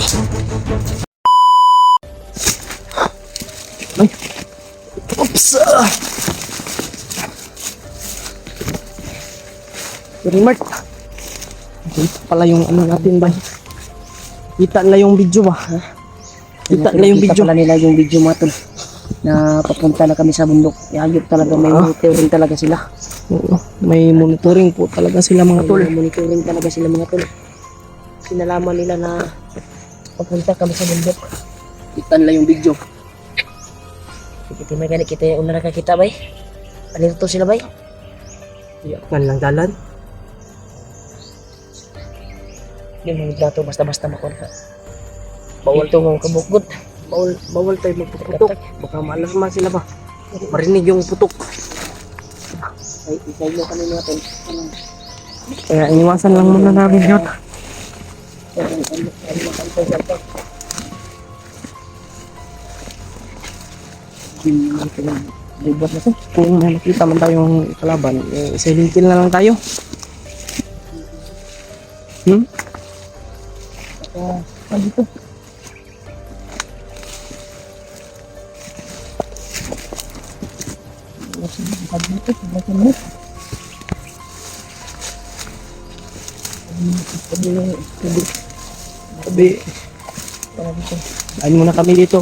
Ay. Oops. Very Mart. Ito pala yung ano natin ba? Kita na yung video ba? Kita na yung video. Pala nila yung video mga tol. Na papunta na kami sa bundok. Hayop talaga, may monitoring talaga sila. Oo, may monitoring po talaga sila mga tol. May monitoring talaga sila mga tol. Sinalaman nila na papunta kami sa bundok. Kita nila yung video. Kita may gani kita yung una nakakita bay. Ano to sila bay? Iyak man lang dalan. Yung mga dato basta-basta makonta. Bawal to mga kabukod. Bawal tayo magpuputok. Baka maalarma sila ba? Marinig yung putok. Ay, isay mo kami natin. Kaya iniwasan lang muna namin yun. Libat na to. Kung may makita man tayong kalaban, silent kill na lang tayo. Dito. Sabi, ayun muna kami dito.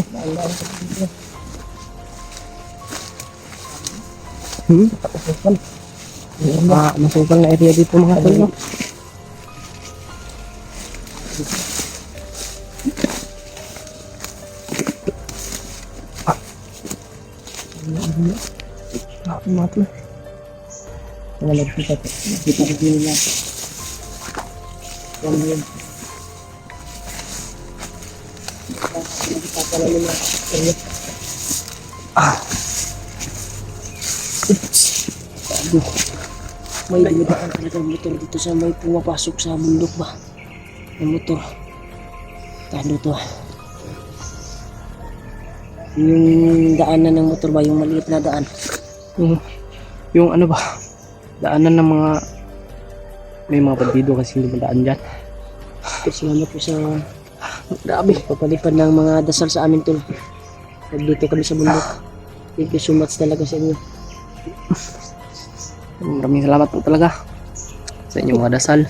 Masukal na area dito mga tol, no? Mga tol. Wala kita to. Kita ko nila. Yan yun. Pala nila. May dumadaan talaga ang motor dito sa may pumapasok sa bundok ba? Ang motor. Tado to. Yung daanan ng motor ba? Yung maliit na daan. Yung ano ba? Daanan ng mga may mga bandido kasi hindi madaan dyan. Salamat po sa grabe papalipad ng mga dasal sa amin tol. Dito kami sa bundok. Thank you so much talaga sa inyo. Maraming salamat po talaga sa inyong mga dasal.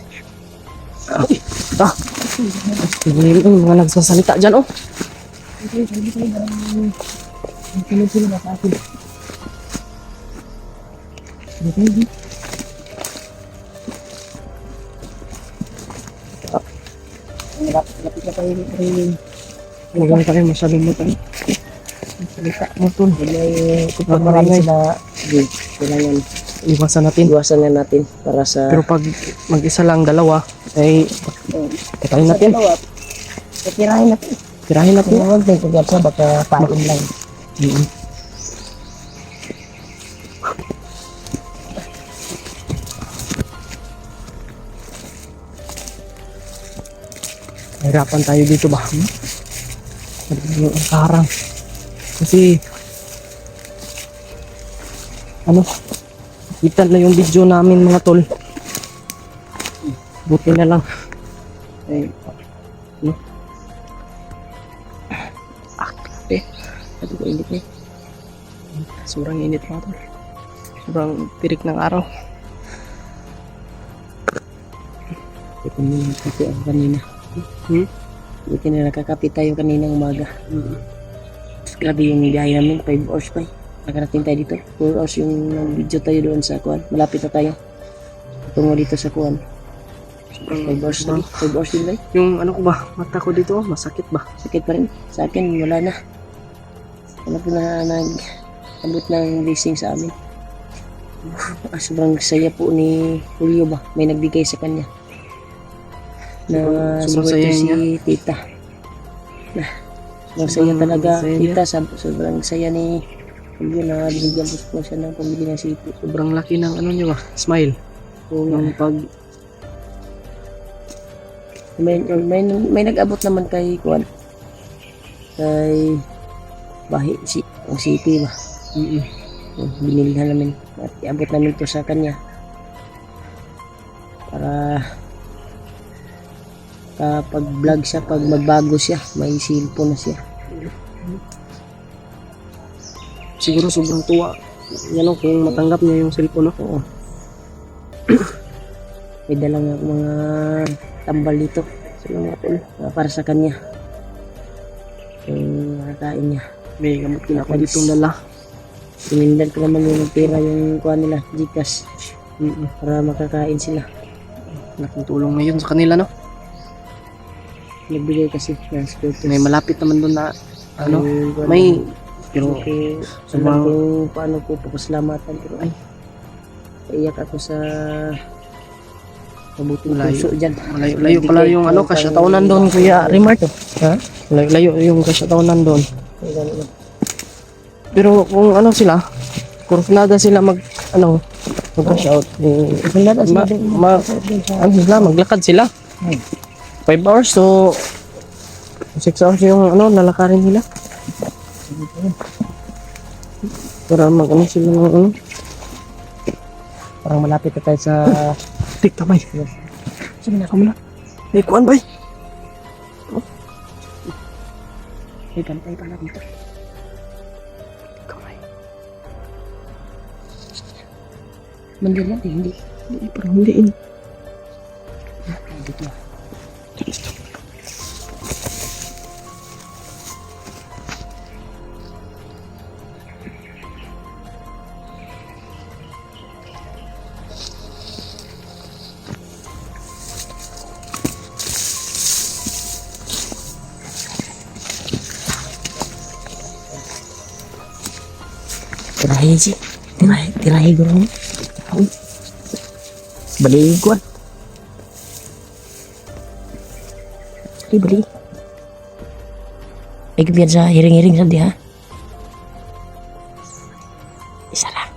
May mga nagsasalita dyan, oh. Lapit na tayo training. Huwag lang tayo masyadong matang. Salita mo, tol. Kapag marami sila, kailangan Iwasan natin. iwasan na natin para sa Pero pag mag-isa lang, dalawa, ay patayin natin. tirahin natin. Tirahin natin. Huwag tayo kagad sa baka pain lang. Hirapan tayo dito ba? Ang karang. Kasi ano, kita na yung video namin mga tol. Buti na lang. Eh, ano? Grabe. Ito ko init eh. Sobrang init mga tol. Sobrang tirik ng araw. Ito muna kasi ang kanina. Buti na nakakapit tayo kaninang umaga. Grabe yung biyahe namin, 5 hours pa eh. Nakarating tayo dito. 4 hours yung video tayo doon sa Kuan. Malapit na tayo. Tungo dito sa Kuan. 5 hours na. 5 hours din ba? Yung ano ko ba, mata ko dito, masakit ba? Sakit pa rin. Sa akin, wala na. Wala po na nag-abot ng blessing sa amin. Sobrang saya po ni Julio ba? May nagbigay sa kanya. Na Sobrang swerte saya si niya. tita. Sobrang saya talaga. saya niya. Tita, sobrang saya ni Julio na binigyan po siya ng pambili ng sipi. Sobrang laki ng ano niya ba, smile. So, Yung pag may nag-abot naman kay Kuan. Kay Bahi, ang sipi ba? Binilhan namin at iabot namin to sa kanya para kapag vlog siya, pag magbago siya, may cellphone na siya. Siguro sobrang tuwa. Yan o, kung matanggap niya yung cellphone ako. Oo. May dala nga ako mga tambal dito. Sila mga tol. Para sa kanya. Yung nakakain niya. May gamot din ako ditong dala. Sinindan ko naman yung pera yung kuha nila, Gcash. Para makakain sila. Laking tulong ngayon sa kanila, no? Nagbigay kasi ng scriptures. May malapit naman doon na, ano, Ay, may, pero, okay, sobrang- kung paano ko papasalamatan, pero ay, naiyak ako sa mabuting Layo. puso dyan. layo pala yung ano, kasyataonan doon, Kuya Remark. Ha? Layo yung kasyataonan doon. Ay, ganun. Pero kung ano sila, kursunada sila mag-cash out. Sundan na sila din. Ano sila, maglakad sila. 5 hours, so 6 hours yung lalakarin nila. Para mag-ano sila ng ano. Parang malapit na tayo sa... Tik tamay. Sige na, kamo na. May kuan bay. May gantay pala dito. Kamay. Mandir lang, hindi. Hindi, parang hindi. Dito. Tirahin sih. Tirahin gurung. Beli kuat. Beli. Ikaw biar sa hiring-hiring sa dia. Isa lang.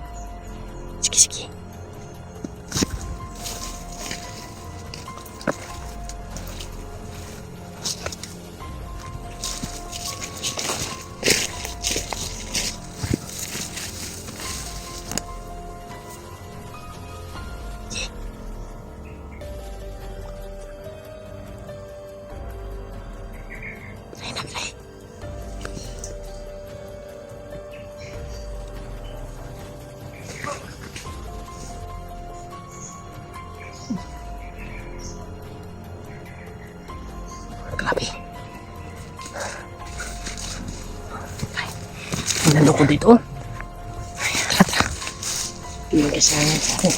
Sige. Grabe. Ang naloko dito. Tara. Yung kasangan sa akin.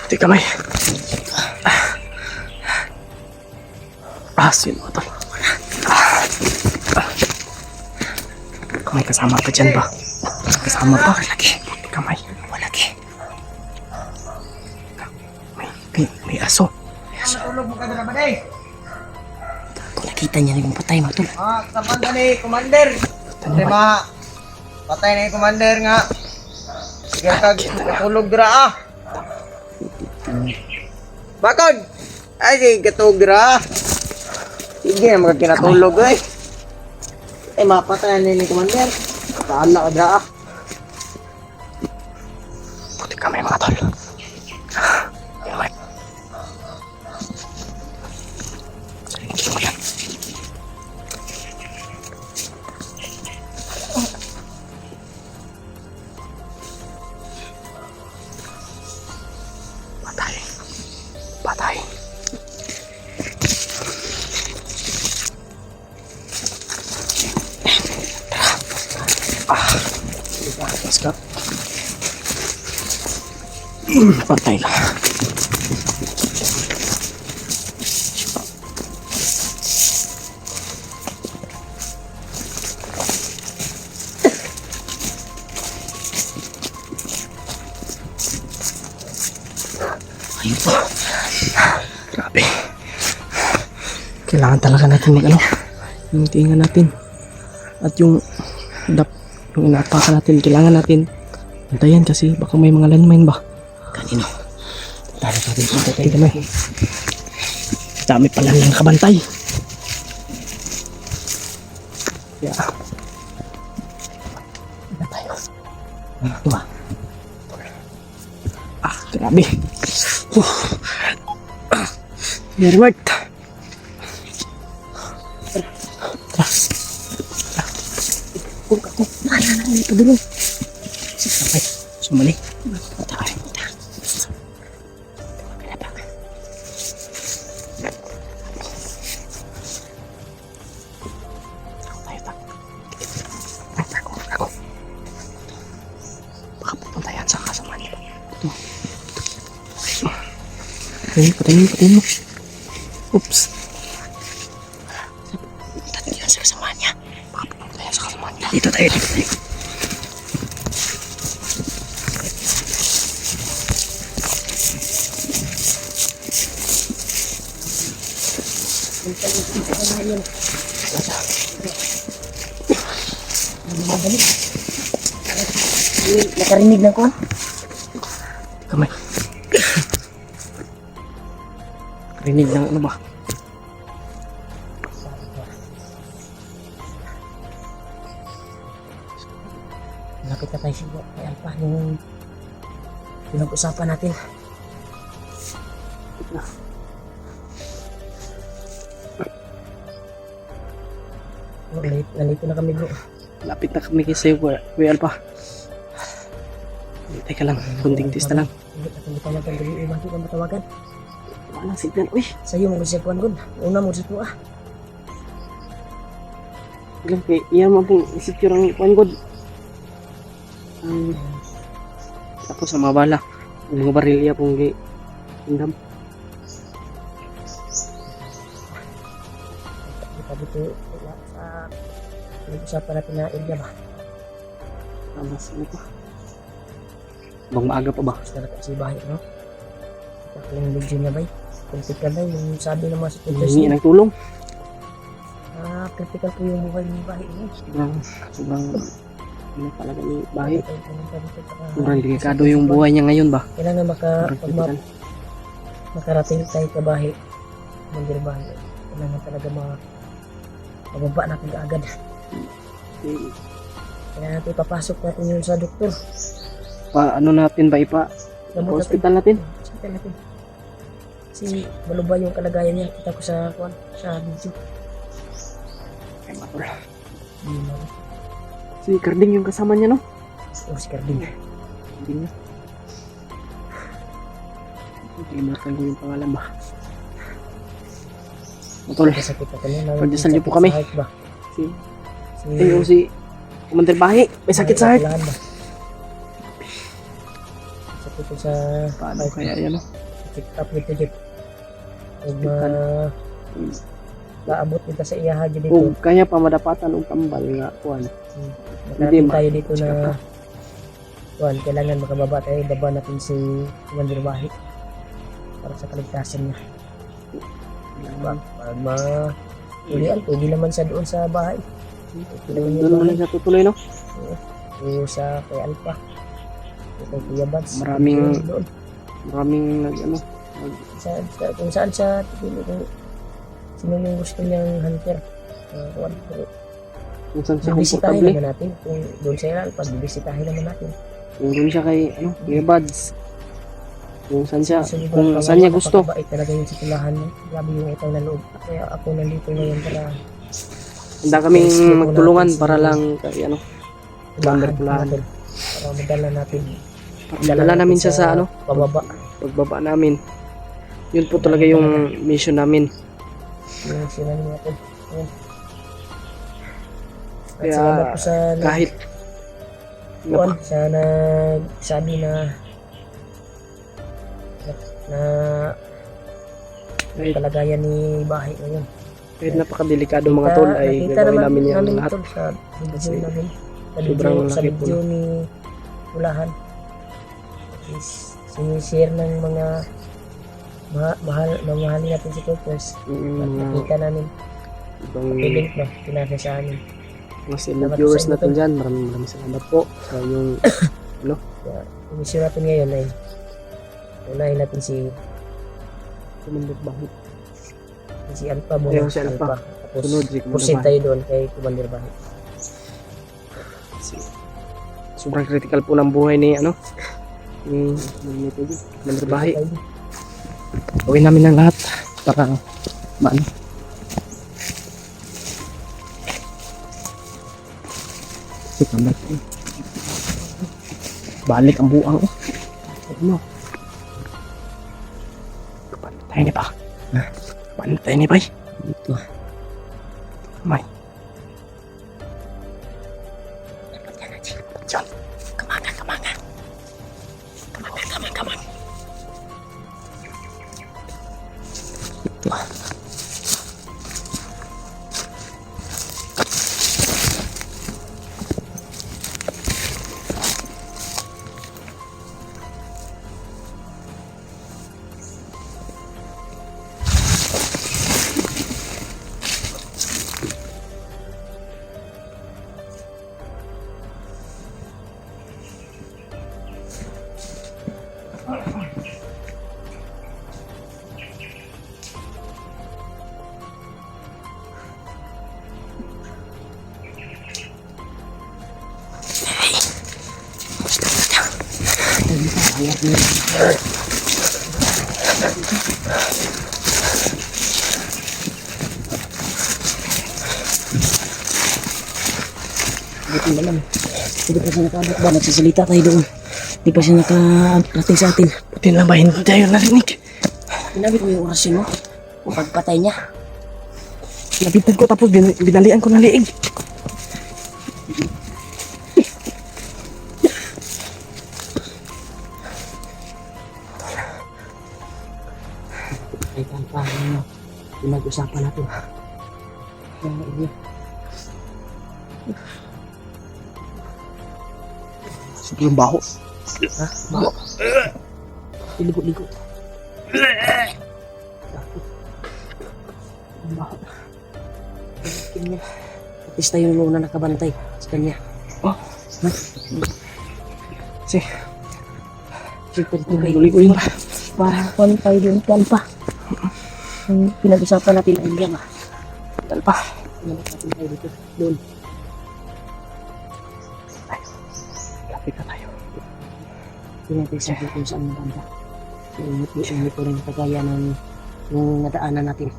Hindi kamay. Sino ito? Kamay, kasama pa dyan ba? Kasama pa? Lagi. Kamay. Lagi. May aso. Tulog mo ka na ba, day? Kung nakita niya yung patay mo, tol. Tapan ka ni Commander. Tema, patay na yung Commander nga. Sige katulog dira Bakod! Ay, sige katulog dira Sige na magkakinatulog eh. Mapatay na yung Commander. Kaala ka dira Buti kamay mga tol. Kamay. Gusto mo yan. Patay. Let's go. Patay ka. Ayun pa. Grabe. Kailangan talaga natin yung tinga natin. At yung inaatakan natin, kailangan natin antayan kasi baka may mga landmine ba. Kanino? Tara natin dito tayo kami. Dami pala ng kabantay. Kaya, na tayo. Diba? Grabe. Very worth. Kung ako, naalala ito dulu. Sampai, sumali. Tayo. Baka pupunta yan sa kasama niya. Ito. Patayin mo. Oops. Pupunta yan sa kasama niya. Baka pupunta yan sa kasama niya. Dito tayo. Nakarinig na ko. Kamay. Rinig ng ano ba? Lapit na tayo siguro. Kaya pa yung pinag-usapan natin. Nalito na kami bro. Lapit na kami kasi Kuya Alpa. Teka lang, kunting tista lang. Hindi na kami tawagan. Dali bakit ang matawagan? Walang signal. Uy, Sa'yo mo gusto kuhan gud. Una mo gusto ah. ilang kay iya mo pong insecure ang kuan god. Tapos sa mga bala, ang mga baril iya pong indam. Sabi ko sa pinag-usapan natin na area ba? Tamas ano pa? Bang maaga pa ba? Gusto na kasi bahay no? Ito yung video niya ba? Critical na yung sabi ng mga supporters Hingi niya. ng tulong. Critical po yung buhay ng bahay niya. Sobrang ano talaga ni bahay. Sobrang delikado yung buhay niya ngayon ba? Kailangan Sobrang critical. makarating tayo sa bahay. Mandir bahay. Kailangan talaga mababa natin agad. Kailangan natin papasok natin yun sa doktor. Ano natin ba ipa? Gamot Hospital natin? Hospital natin. Kasi malubay yung kalagayan niya. Kita ko sa video. Ay, matol. Hindi na. Si Carding yung kasama niya, no? Si Carding. Hindi niya. Kalimutan ko yung pangalan ba? Matol. Sakit ako niya. Pagdasal niyo po kami. Ba? Si Commander Bahi. May sakit sa heart. Ba? Sakit ko sa Paano kaya yan, no? check up dito dito. Huwag maabot kita sa iyaha dito. Kung kaya pa madapatan ng tambal nga, kuhan. Nakarating tayo dito check up na kuhan, kailangan makababa tayo. Baba natin si Commander Bahi para sa kaligtasan niya. Para ulian, pwede naman sa doon sa bahay. Doon mo lang siya tutuloy, no? O sa kay Alpha. O kay Kuya Bads. Maraming ano, kung saan siya pipili, kung sino yung gusto niyang hunter. kung saan siya Bibisitahin komportable. naman natin. Kung doon sa Alpha, bibisitahin naman natin. Kung doon siya kay, ano, Kuya Bads. Kung saan siya, Sobrang kung kawawa, saan niya gusto. napakabait talaga yung situlahan niya. Grabe yung utang na loob. Kaya ako nandito ngayon para Handa kaming Rescue po magtulungan natin si- para lang kay ano, tulahan tulahan. natin. Para madala natin. dala namin siya sa ano, Pababa. pagbaba namin. Yun po talaga yung mission namin. Yung sinan natin. Ayan. At Kaya salamat po sa kahit kuwan, sa nagsabi na kahit, kalagayan ni Bahay ngayon. kahit napakadelikado mga tol ay nakita gagawin namin yan namin lahat. tol sa video Kasi namin. Sa sobrang video, sa laki po video ni Ulahan. Sinishare ng mga mamahalin natin si Purpose. At Mga nakita namin ibang link na pinasa sa amin. mga silent viewers natin dyan. Maraming salamat po sa yung Kaya yung mission natin ngayon ay unahin natin si Commander Bahi. Alpha muna. Ayun, si Alpha. At Sunod si Pusin Commander tayo doon kay Commander Bahay. Sobrang critical po ng buhay ni ni Commander Bahay. Gawin namin ng lahat para maano. Si Commander. Balik ang buang. Ano? Pantay ni ba? Pantay ni ba? Ito. May. John, kemana? Kemana? Ito. Buti na lang. Hindi pa siya nakaabot ba? Nagsasalita tayo doon. Hindi pa siya nakarating sa atin. Buti na ba hindi tayo narinig? Pinabit mo yung orasyon mo. Kung pagpatay niya. Nabitan ko tapos binalian ko ng liig. Ay, paano pinag-usapan natin. Sobrang baho. Ha? Baho. Ligo-ligo. Baho. Kanya. At least tayo yung una nakabantay sa kanya. Oh. Ha? Si, Siyempre ito kayo. ligo-ligo pa. Parang kwan tayo din kwan pa. Ang pinag-usapan natin ay liya ba? Tal pa. Pinag natin tayo dito. Doon. Lapit na tayo. Hindi natin sabi kung saan nabanda. Ingat ko rin kagaya ng yung nadaanan natin.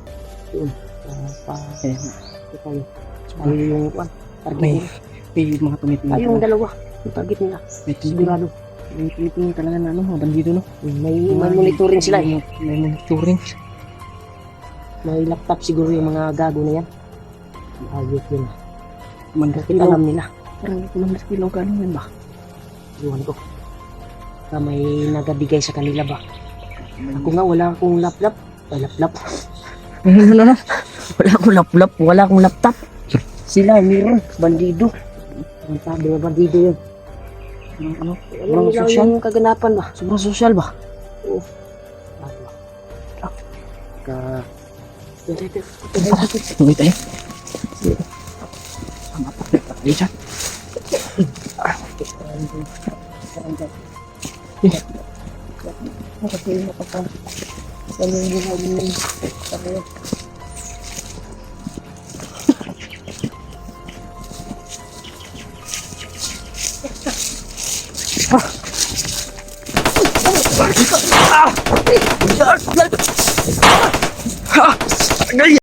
Doon. Ito tayo. Tayo yung kwan. May mga tumitingin. Tayo yung dalawa. Yung target nila. May Sigurado. May tumitingin talaga na mga bandido, no? May monitoring sila eh. May monitoring. May laptop siguro yung mga gago na yan. Ayot yun. Commander Bakit alam nila? Parang Commander Kilaw ka yan ba? Iwan ko. Na may nagabigay sa kanila ba? Ako nga wala akong laptop. Ay laptop. Ano? Wala akong laptop. Wala akong laptop. Sila meron. Bandido. Ang sabi na bandido yun. Ano? Alam nila social? yung kaganapan ba? Sobrang social ba? Oo. Ka... Tuloy tayo. Sama pa. Tayo dyan.